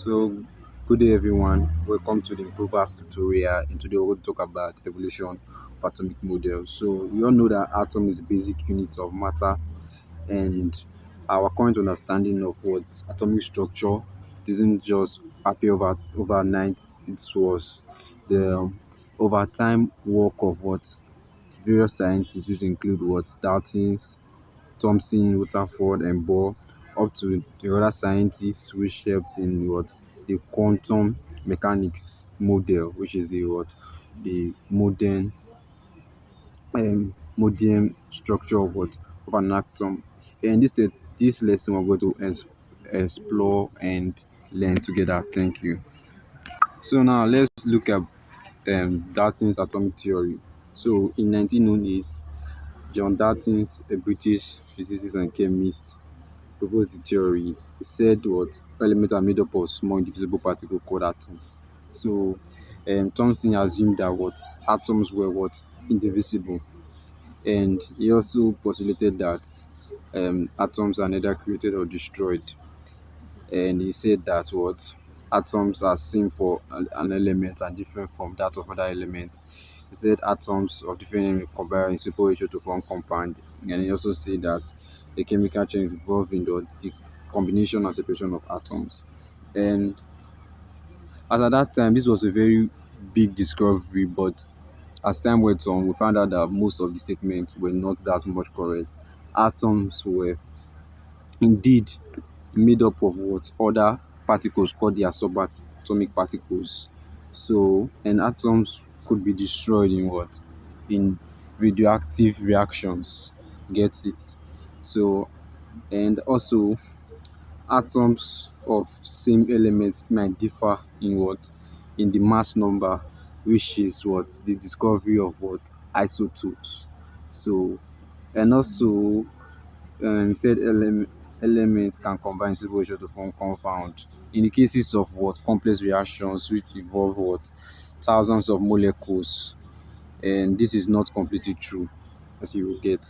So, good day everyone. Welcome to the Improvers tutorial. And today we're going to talk about evolution of atomic models. So, we all know that atom is the basic unit of matter, and our current understanding of what atomic structure didn't just appear overnight. It was the over time work of what various scientists, which include what Dalton, Thomson, Rutherford, and Bohr, up to the other scientists which helped in what the quantum mechanics model, which is the what the modern structure of what of an atom. And this lesson we're going to explore and learn together. Thank you. So now let's look at Dalton's atomic theory. So in 1908, John Dalton, a British physicist and chemist, proposed the theory. He said what elements are made up of small indivisible particles called atoms. So Thomson assumed that what atoms were what indivisible, and he also postulated that atoms are neither created or destroyed. And he said that what atoms are same for an element and different from that of other elements. He said atoms of different elements combine in simple ratio to form compound, and he also said that the chemical change involved in the combination and separation of atoms. And as at that time, this was a very big discovery, but as time went on, we found out that most of the statements were not that much correct. Atoms were indeed made up of what other particles called their subatomic particles. So, and atoms could be destroyed in what? In radioactive reactions. Get it? So, and also atoms of same elements might differ in what? In the mass number, which is what? The discovery of what? Isotopes. So, and also said elements can combine simple ratio to form compound. In the cases of what complex reactions which involve what thousands of molecules, and this is not completely true, as you will get.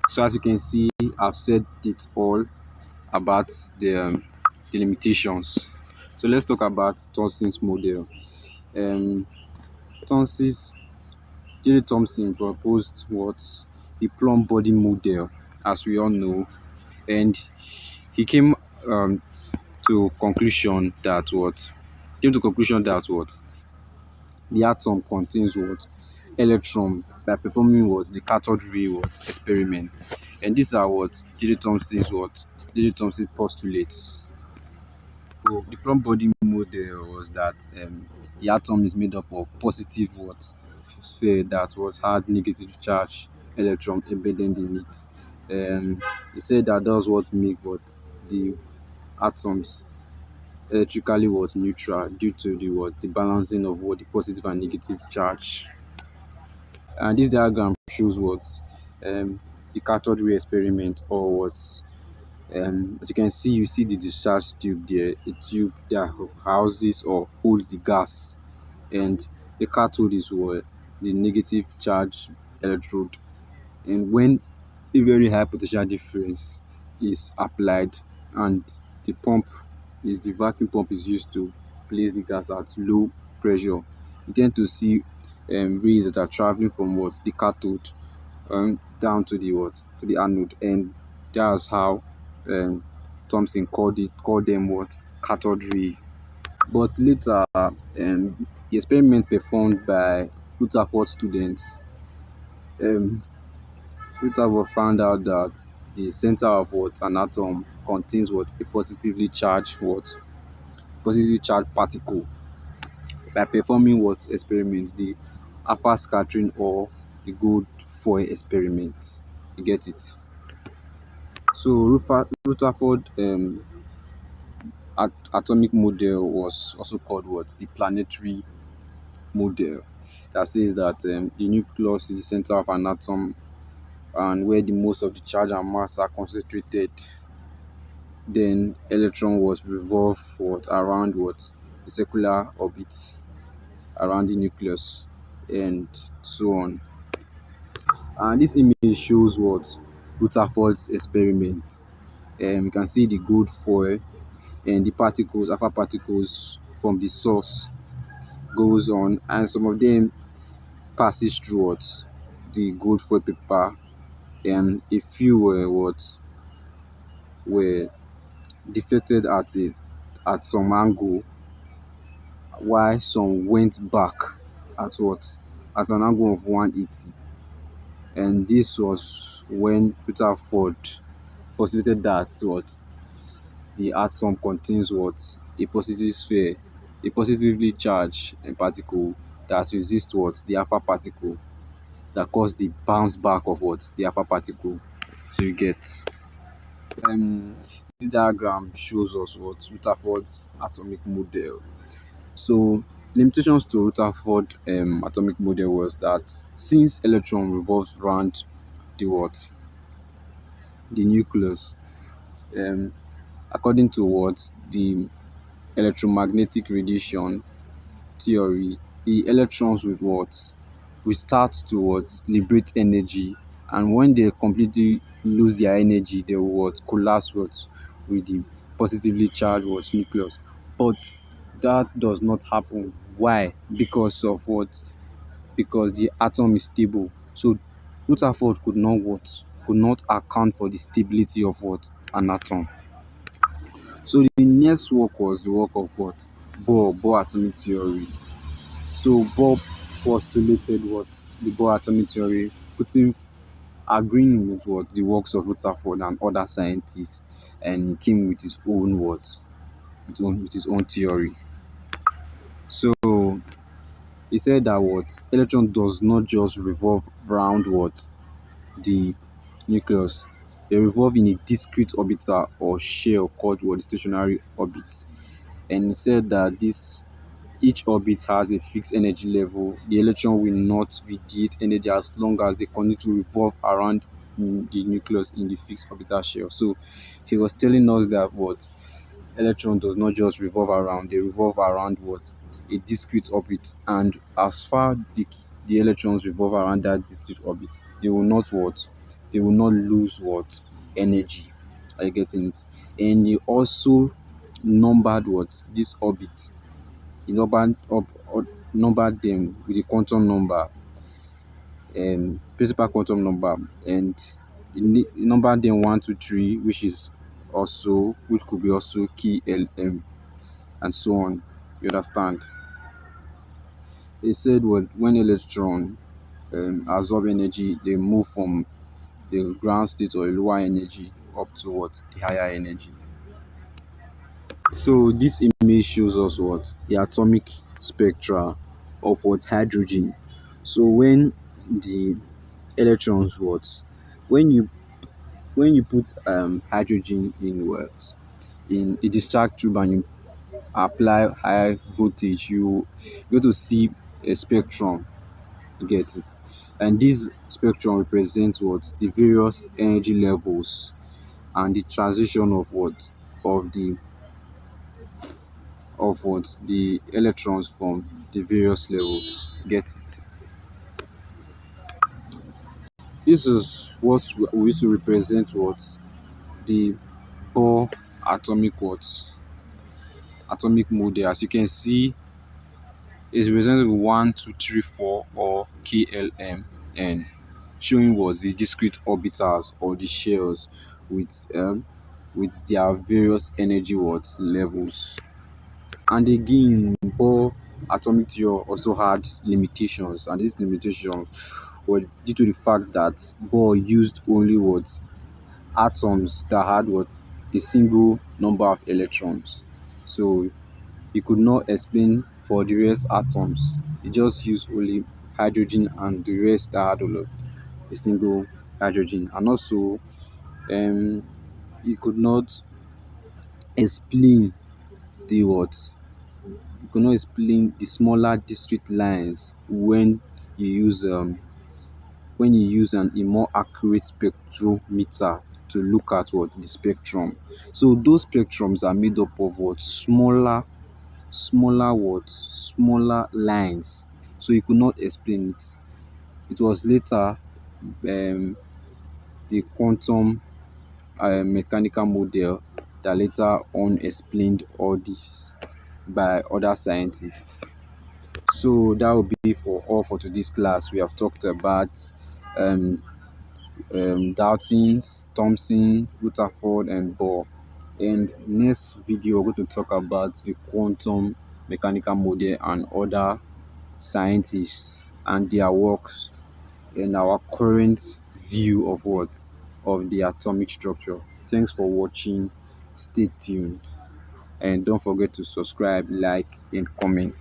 So as you can see, I've said it all about the limitations. So let's talk about Thomson's model. Um, Thomson's J. Thomson proposed what the plumb body model, as we all know, and he to conclusion that what came to conclusion that what the atom contains what electron by performing what the cathode ray what experiment, and these are what J.J. Thomson postulates. So the plumb body model was that the atom is made up of positive what sphere that what had negative charge electron embedded in it. He said that does what make what the atoms electrically what neutral due to the balancing of what the positive and negative charge. And this diagram shows what um, the cathode ray experiment, or what as you can see, you see the discharge tube there, a tube that houses or holds the gas, and the cathode is what the negative charge electrode. And when a very high potential difference is applied, and the vacuum pump is used to place the gas at low pressure, you tend to see rays that are traveling from what the cathode down to the anode, and that's how um, Thomson called them what cathode ray. But later, the experiment performed by Rutherford students, um, Rutherford found out that the center of what an atom contains what a positively charged particle. By performing what experiments, the alpha scattering or the gold foil experiment. You get it? So Rutherford atomic model was also called what the planetary model, that says that the nucleus is the center of an atom, and where the most of the charge and mass are concentrated. Then electron was revolve what around what a circular orbit around the nucleus, and so on. And this image shows what Rutherford's experiment. You can see the gold foil, and the particles, alpha particles from the source goes on, and some of them passes through what the gold foil paper, and a few were deflected at some angle, while some went back at an angle of 180. And this was when Rutherford postulated that the atom contains a positive sphere, a positively charged particle that resists the alpha particle, that cause the bounce back of the alpha particle. So you get um this diagram shows us what Rutherford's atomic model. So limitations to Rutherford atomic model was that since electron revolves around the the nucleus, um according to the electromagnetic radiation theory, the electrons will start to liberate energy, and when they completely lose their energy, they will collapse with the positively charged nucleus. But that does not happen. Why? Because of because the atom is stable. So Rutherford could not account for the stability of an atom. So the next work was the work of Bohr atomic theory. So Bohr postulated the Bohr atomic theory, putting agreeing with the works of Rutherford and other scientists, and he came with his own with his own theory. So he said that electron does not just revolve around the nucleus. They revolve in a discrete orbital or shell called the stationary orbit. And he said that this each orbit has a fixed energy level. The electron will not radiate energy as long as they continue to revolve around the nucleus in the fixed orbital shell. So he was telling us that electron does not just revolve around, they revolve around a discrete orbit, and as far the electrons revolve around that discrete orbit, they will not they will not lose energy. Are you getting it? And he also numbered this orbit. He numbered them with a quantum number, principal quantum number, and he numbered them 1, 2, 3, which could be also KLM, and so on. You understand? They said when electron absorb energy, they move from the ground state or a lower energy up to a higher energy. So this image shows us the atomic spectra of hydrogen. So when the electrons when you put hydrogen in in a discharge tube and you apply high voltage, you go to see a spectrum. You get it? And this spectrum represents the various energy levels and the transition of of the the electrons from the various levels. Get it? This is what we used to represent the Bohr atomic atomic model. As you can see, it's represented with 1, 2, 3, 4 or KLM, and showing the discrete orbitals or the shells with their various energy levels. And again, Bohr atomic theory also had limitations, and these limitations were due to the fact that Bohr used only atoms that had a single number of electrons. So he could not explain for the rest atoms. He just used only hydrogen and the rest that had a single hydrogen. And also um he could not explain the you cannot explain the smaller discrete lines when you use a more accurate spectrometer to look at the spectrum. So those spectrums are made up of smaller lines. So you could not explain it. It was later um, the quantum mechanical model that later on explained all this by other scientists. So that will be for all for today's class. We have talked about um, Dalton, Thompson, Rutherford, and Bohr. And next video, we're going to talk about the quantum mechanical model and other scientists and their works and our current view of what of the atomic structure. Thanks for watching. Stay tuned and don't forget to subscribe, like, and comment.